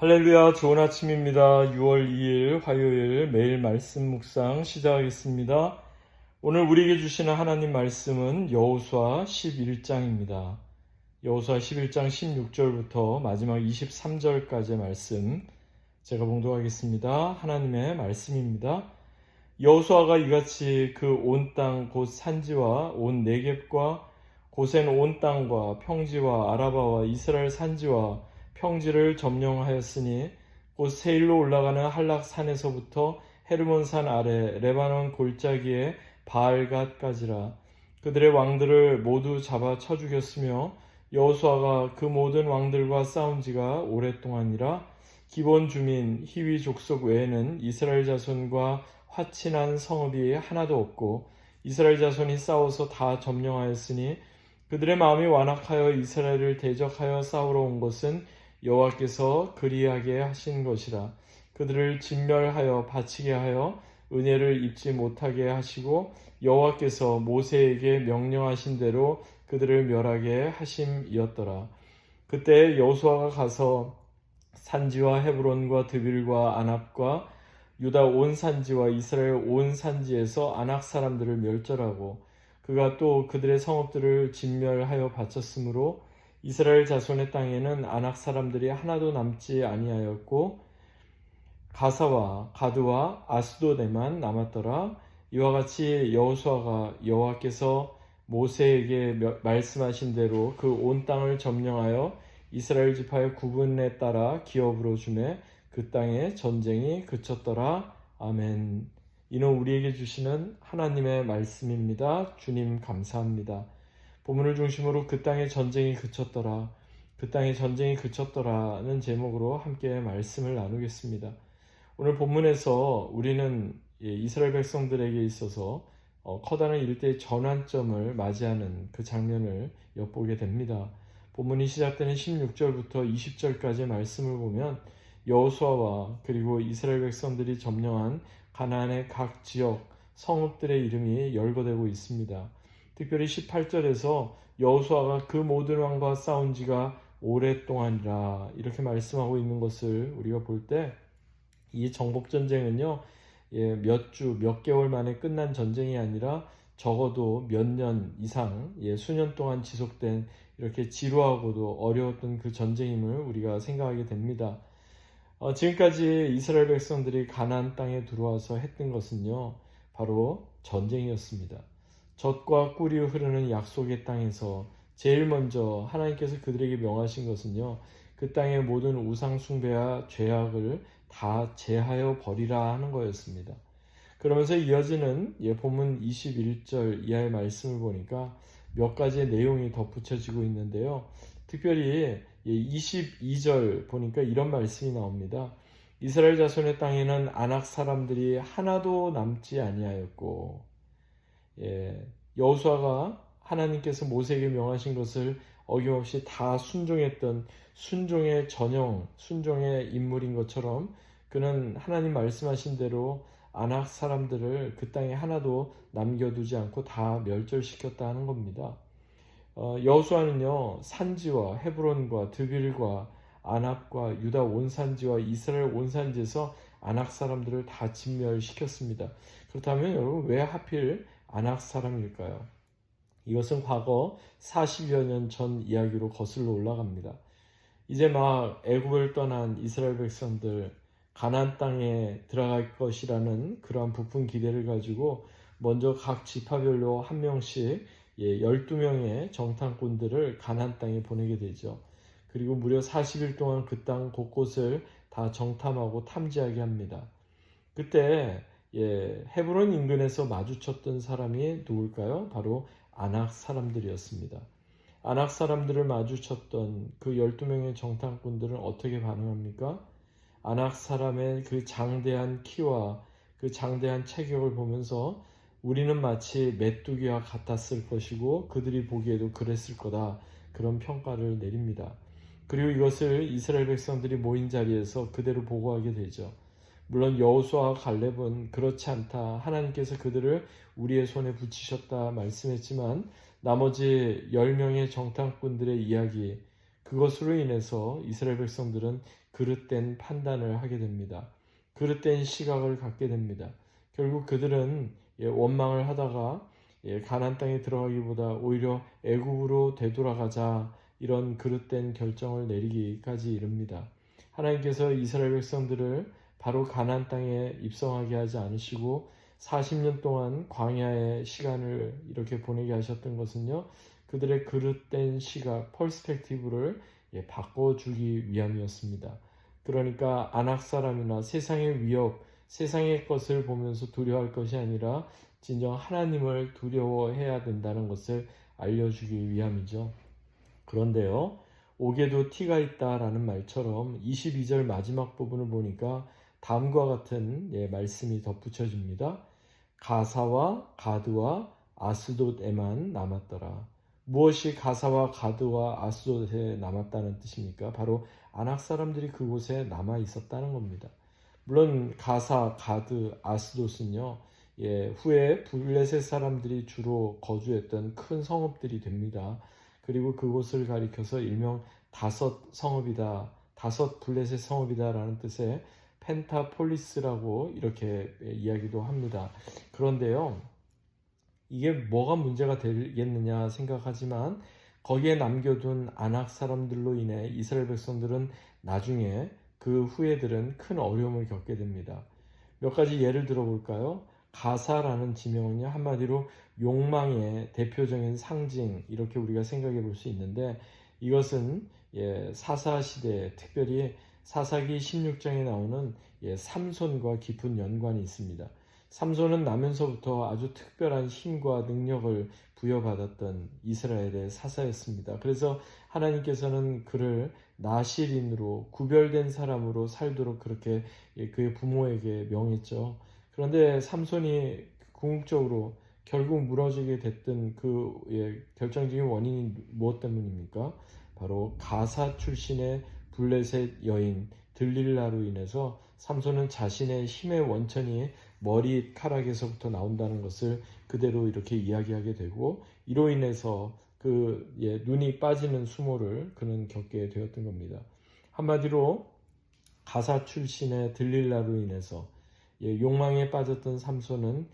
할렐루야, 좋은 아침입니다. 6월 2일 화요일 매일 말씀 묵상 시작하겠습니다. 오늘 우리에게 주시는 하나님 말씀은 여호수아 11장입니다. 여호수아 11장 16절부터 마지막 23절까지의 말씀 제가 봉독하겠습니다. 하나님의 말씀입니다. 여호수아가 이같이 그 온 땅 곧 산지와 온 네겝과 고센 온 땅과 평지와 아라바와 이스라엘 산지와 평지를 점령하였으니 곧 세일로 올라가는 한락산에서부터 헤르몬산 아래 레바논 골짜기의 바알갓까지라. 그들의 왕들을 모두 잡아 쳐 죽였으며 여호수아가 그 모든 왕들과 싸운 지가 오랫동안이라. 기본 주민 히위 족속 외에는 이스라엘 자손과 화친한 성읍이 하나도 없고 이스라엘 자손이 싸워서 다 점령하였으니 그들의 마음이 완악하여 이스라엘을 대적하여 싸우러 온 것은 여호와께서 그리하게 하신 것이라. 그들을 진멸하여 바치게 하여 은혜를 입지 못하게 하시고 여호와께서 모세에게 명령하신 대로 그들을 멸하게 하심이었더라. 그때 여호수아가 가서 산지와 헤브론과 드빌과 아납과 유다 온 산지와 이스라엘 온 산지에서 아낙 사람들을 멸절하고 그가 또 그들의 성읍들을 진멸하여 바쳤으므로 이스라엘 자손의 땅에는 아낙 사람들이 하나도 남지 아니하였고 가사와 가드와 아스도데만 남았더라. 이와 같이 여호수아가 여호와께서 모세에게 말씀하신 대로 그 온 땅을 점령하여 이스라엘 지파의 구분에 따라 기업으로 주매 그 땅에 전쟁이 그쳤더라. 아멘. 이는 우리에게 주시는 하나님의 말씀입니다. 주님 감사합니다. 본문을 중심으로 그 땅에 전쟁이 그쳤더라. 그 땅에 전쟁이 그쳤더라는 제목으로 함께 말씀을 나누겠습니다. 오늘 본문에서 우리는 이스라엘 백성들에게 있어서 커다란 일대의 전환점을 맞이하는 그 장면을 엿보게 됩니다. 본문이 시작되는 16절부터 20절까지의 말씀을 보면 여호수아와 그리고 이스라엘 백성들이 점령한 가나안의 각 지역 성읍들의 이름이 열거되고 있습니다. 특별히 18절에서 여호수아가 그 모든 왕과 싸운 지가 오랫동안이라 이렇게 말씀하고 있는 것을 우리가 볼 때 이 정복전쟁은요, 몇 주, 몇 개월 만에 끝난 전쟁이 아니라 적어도 몇 년 이상, 수년 동안 지속된 이렇게 지루하고도 어려웠던 그 전쟁임을 우리가 생각하게 됩니다. 지금까지 이스라엘 백성들이 가나안 땅에 들어와서 했던 것은요, 바로 전쟁이었습니다. 젖과 꿀이 흐르는 약속의 땅에서 제일 먼저 하나님께서 그들에게 명하신 것은요, 그 땅의 모든 우상 숭배와 죄악을 다 제하여 버리라 하는 거였습니다. 그러면서 이어지는 본문 21절 이하의 말씀을 보니까 몇 가지의 내용이 덧붙여지고 있는데요. 특별히 22절 보니까 이런 말씀이 나옵니다. 이스라엘 자손의 땅에는 아낙 사람들이 하나도 남지 아니하였고, 여호수아가 하나님께서 모세에게 명하신 것을 어김없이 다 순종했던 순종의 전형, 순종의 인물인 것처럼 그는 하나님 말씀하신 대로 아낙 사람들을 그 땅에 하나도 남겨두지 않고 다 멸절시켰다 하는 겁니다. 여호수아는요, 산지와 헤브론과 드빌과 아납과 유다 온 산지와 이스라엘 온 산지에서 아낙 사람들을 다 진멸시켰습니다. 그렇다면 여러분, 왜 하필 아낙 사람일까요? 이것은 과거 40여 년 전 이야기로 거슬러 올라갑니다. 이제 막 애굽을 떠난 이스라엘 백성들 가나안 땅에 들어갈 것이라는 그러한 부푼 기대를 가지고 먼저 각 지파별로 한 명씩 12명의 정탐꾼들을 가나안 땅에 보내게 되죠. 그리고 무려 40일 동안 그 땅 곳곳을 다 정탐하고 탐지하게 합니다. 그때 헤브론 인근에서 마주쳤던 사람이 누굴까요? 바로 아낙 사람들이었습니다. 아낙 사람들을 마주쳤던 그 12명의 정탐꾼들은 어떻게 반응합니까? 아낙 사람의 그 장대한 키와 그 장대한 체격을 보면서 우리는 마치 메뚜기와 같았을 것이고 그들이 보기에도 그랬을 거다, 그런 평가를 내립니다. 그리고 이것을 이스라엘 백성들이 모인 자리에서 그대로 보고하게 되죠. 물론 여호수아와 갈렙은 그렇지 않다, 하나님께서 그들을 우리의 손에 붙이셨다 말씀했지만 나머지 10명의 정탐꾼들의 이야기, 그것으로 인해서 이스라엘 백성들은 그릇된 판단을 하게 됩니다. 그릇된 시각을 갖게 됩니다. 결국 그들은 원망을 하다가 가나안 땅에 들어가기보다 오히려 애굽으로 되돌아가자, 이런 그릇된 결정을 내리기까지 이릅니다. 하나님께서 이스라엘 백성들을 바로 가나안 땅에 입성하게 하지 않으시고 40년 동안 광야의 시간을 이렇게 보내게 하셨던 것은요, 그들의 그릇된 시각, 퍼스펙티브를 바꿔주기 위함이었습니다. 그러니까 안악 사람이나 세상의 위협, 세상의 것을 보면서 두려워할 것이 아니라 진정 하나님을 두려워해야 된다는 것을 알려주기 위함이죠. 그런데요, 옥에도 티가 있다라는 말처럼 22절 마지막 부분을 보니까 다음과 같은 말씀이 덧붙여집니다. 가사와 가드와 아스돗에만 남았더라. 무엇이 가사와 가드와 아스돗에 남았다는 뜻입니까? 바로 아낙 사람들이 그곳에 남아 있었다는 겁니다. 물론 가사, 가드, 아스돗은요, 후에 블레셋 사람들이 주로 거주했던 큰 성읍들이 됩니다. 그리고 그곳을 가리켜서 일명 다섯 성읍이다, 다섯 블레셋 성읍이다라는 뜻의 펜타폴리스라고 이렇게 이야기도 합니다. 그런데요, 이게 뭐가 문제가 되겠느냐 생각하지만 거기에 남겨둔 아낙 사람들로 인해 이스라엘 백성들은 나중에 그 후예들은 큰 어려움을 겪게 됩니다. 몇 가지 예를 들어볼까요? 가사라는 지명은요, 한마디로 욕망의 대표적인 상징, 이렇게 우리가 생각해 볼 수 있는데, 이것은 사사 시대에, 특별히 사사기 16장에 나오는 삼손과 깊은 연관이 있습니다. 삼손은 나면서부터 아주 특별한 힘과 능력을 부여받았던 이스라엘의 사사였습니다. 그래서 하나님께서는 그를 나실인으로, 구별된 사람으로 살도록 그렇게 그의 부모에게 명했죠. 그런데 삼손이 궁극적으로 결국 무너지게 됐던 그 결정적인 원인이 무엇 때문입니까? 바로 가사 출신의 블레셋 여인 들릴라로 인해서 삼손은 자신의 힘의 원천이 머리카락에서부터 나온다는 것을 그대로 이렇게 이야기하게 되고, 이로 인해서 그 눈이 빠지는 수모를 그는 겪게 되었던 겁니다. 한마디로 가사 출신의 들릴라로 인해서 욕망에 빠졌던 삼손은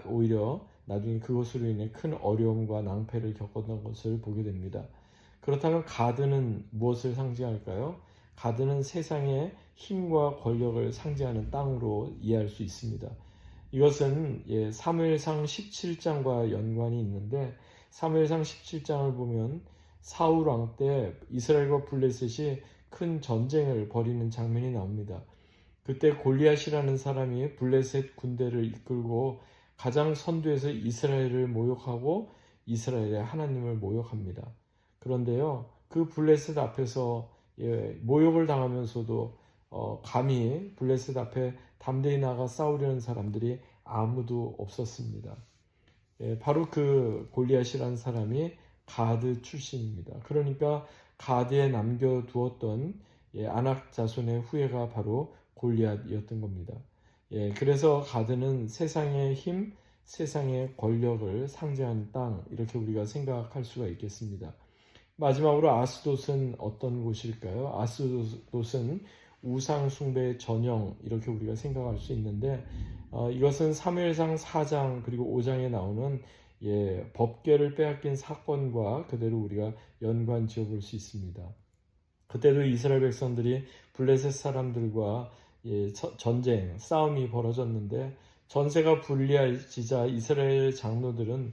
오히려 나중에 그것으로 인해 큰 어려움과 낭패를 겪었던 것을 보게 됩니다. 그렇다면 가드는 무엇을 상징할까요? 가드는 세상의 힘과 권력을 상징하는 땅으로 이해할 수 있습니다. 이것은 사무엘상 17장과 연관이 있는데, 사무엘상 17장을 보면 사울 왕 때 이스라엘과 블레셋이 큰 전쟁을 벌이는 장면이 나옵니다. 그때 골리앗이라는 사람이 블레셋 군대를 이끌고 가장 선두에서 이스라엘을 모욕하고 이스라엘의 하나님을 모욕합니다. 그런데요, 그 블레셋 앞에서 모욕을 당하면서도 감히 블레셋 앞에 담대히 나가 싸우려는 사람들이 아무도 없었습니다. 바로 그 골리앗이라는 사람이 가드 출신입니다. 그러니까 가드에 남겨두었던 아낙 자손의 후예가 바로 골리앗이었던 겁니다. 그래서 가드는 세상의 힘, 세상의 권력을 상징하는 땅, 이렇게 우리가 생각할 수가 있겠습니다. 마지막으로 아스돗은 어떤 곳일까요? 아스돗은 우상 숭배의 전형, 이렇게 우리가 생각할 수 있는데, 이것은 사무엘상 4장 그리고 5장에 나오는 법궤를 빼앗긴 사건과 그대로 우리가 연관 지어볼 수 있습니다. 그때도 이스라엘 백성들이 블레셋 사람들과 전쟁, 싸움이 벌어졌는데, 전세가 불리해지자 이스라엘 장로들은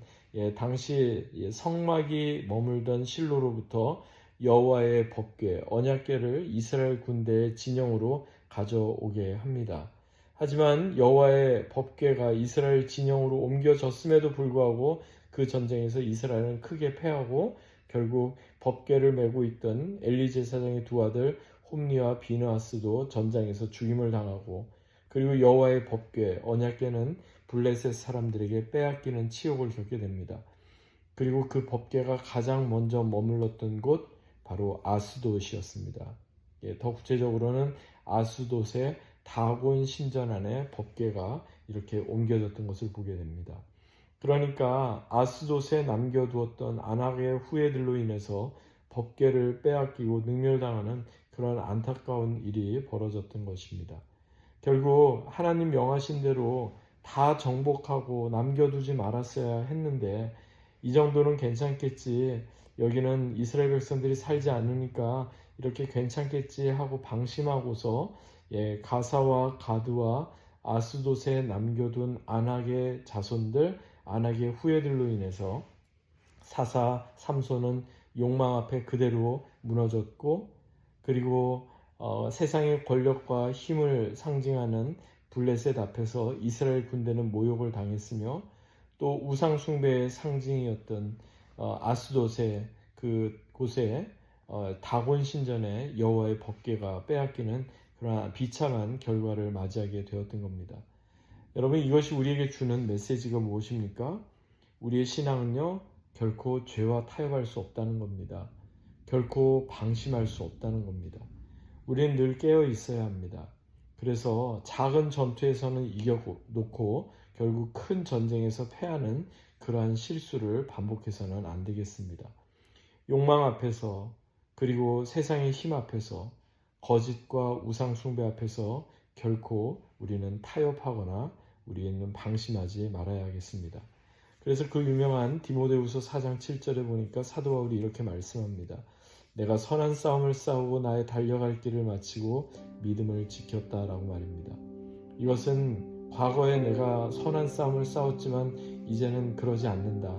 당시 성막이 머물던 실로로부터 여호와의 법궤, 언약궤를 이스라엘 군대의 진영으로 가져오게 합니다. 하지만 여호와의 법궤가 이스라엘 진영으로 옮겨졌음에도 불구하고 그 전쟁에서 이스라엘은 크게 패하고 결국 법궤를 메고 있던 엘리 제사장의 두 아들 홈리와 비느하스도 전장에서 죽임을 당하고, 그리고 여호와의 법궤, 언약궤는 블레셋 사람들에게 빼앗기는 치욕을 겪게 됩니다. 그리고 그 법궤가 가장 먼저 머물렀던 곳, 바로 아스돗이었습니다. 더 구체적으로는 아스돗의 다곤 신전 안에 법궤가 이렇게 옮겨졌던 것을 보게 됩니다. 그러니까 아스돗에 남겨두었던 아낙의 후예들로 인해서 법궤를 빼앗기고 능멸당하는 그런 안타까운 일이 벌어졌던 것입니다. 결국 하나님 명하신 대로 다 정복하고 남겨두지 말았어야 했는데 이 정도는 괜찮겠지, 여기는 이스라엘 백성들이 살지 않으니까 이렇게 괜찮겠지 하고 방심하고서 가사와 가드와 아스돗에 남겨둔 안악의 자손들, 안악의 후예들로 인해서 사사 삼손은 욕망 앞에 그대로 무너졌고, 그리고 세상의 권력과 힘을 상징하는 블레셋 앞에서 이스라엘 군대는 모욕을 당했으며, 또 우상 숭배의 상징이었던 아스돗의 그 곳에 다곤 신전에 여호와의 법궤가 빼앗기는 그러한 비참한 결과를 맞이하게 되었던 겁니다. 여러분, 이것이 우리에게 주는 메시지가 무엇입니까? 우리의 신앙은요, 결코 죄와 타협할 수 없다는 겁니다. 결코 방심할 수 없다는 겁니다. 우리는 늘 깨어 있어야 합니다. 그래서 작은 전투에서는 이겨놓고 결국 큰 전쟁에서 패하는 그러한 실수를 반복해서는 안 되겠습니다. 욕망 앞에서, 그리고 세상의 힘 앞에서, 거짓과 우상 숭배 앞에서 결코 우리는 타협하거나 우리는 방심하지 말아야 하겠습니다. 그래서 그 유명한 디모데후서 4장 7절에 보니까 사도 바울이 이렇게 말씀합니다. 내가 선한 싸움을 싸우고 나의 달려갈 길을 마치고 믿음을 지켰다라고 말입니다. 이것은 과거에 내가 선한 싸움을 싸웠지만 이제는 그러지 않는다,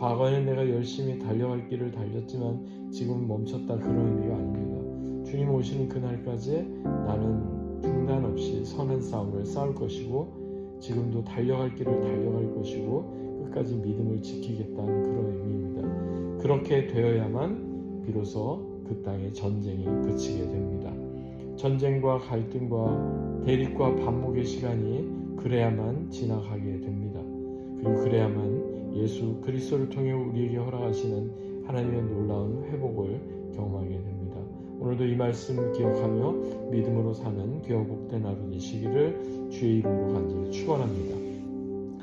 과거에 내가 열심히 달려갈 길을 달렸지만 지금 멈췄다, 그런 의미가 아닙니다. 주님 오시는 그날까지 나는 중단 없이 선한 싸움을 싸울 것이고 지금도 달려갈 길을 달려갈 것이고 끝까지 믿음을 지키겠다는 그런 의미입니다. 그렇게 되어야만 비로소 그 땅의 전쟁이 그치게 됩니다. 전쟁과 갈등과 대립과 반목의 시간이 그래야만 지나가게 됩니다. 그리고 그래야만 예수 그리스도를 통해 우리에게 허락하시는 하나님의 놀라운 회복을 경험하게 됩니다. 오늘도 이 말씀 기억하며 믿음으로 사는 귀하고 복된 하루 되시기를 주의 이름으로 간절히 축원합니다.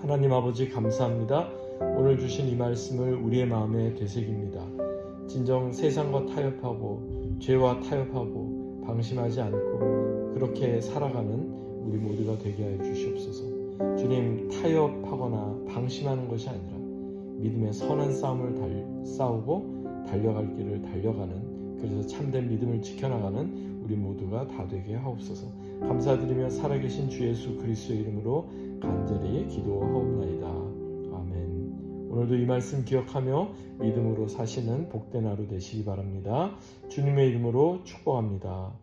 하나님 아버지, 감사합니다. 오늘 주신 이 말씀을 우리의 마음에 되새깁니다. 진정 세상과 타협하고 죄와 타협하고 방심하지 않고 그렇게 살아가는 우리 모두가 되게 하여 주시옵소서. 주님, 타협하거나 방심하는 것이 아니라 믿음의 선한 싸움을 싸우고 달려갈 길을 달려가는, 그래서 참된 믿음을 지켜나가는 우리 모두가 다 되게 하옵소서. 감사드리며 살아계신 주 예수 그리스도의 이름으로 간절히 기도하옵나이다. 아멘. 오늘도 이 말씀 기억하며 믿음으로 사시는 복된 하루 되시기 바랍니다. 주님의 이름으로 축복합니다.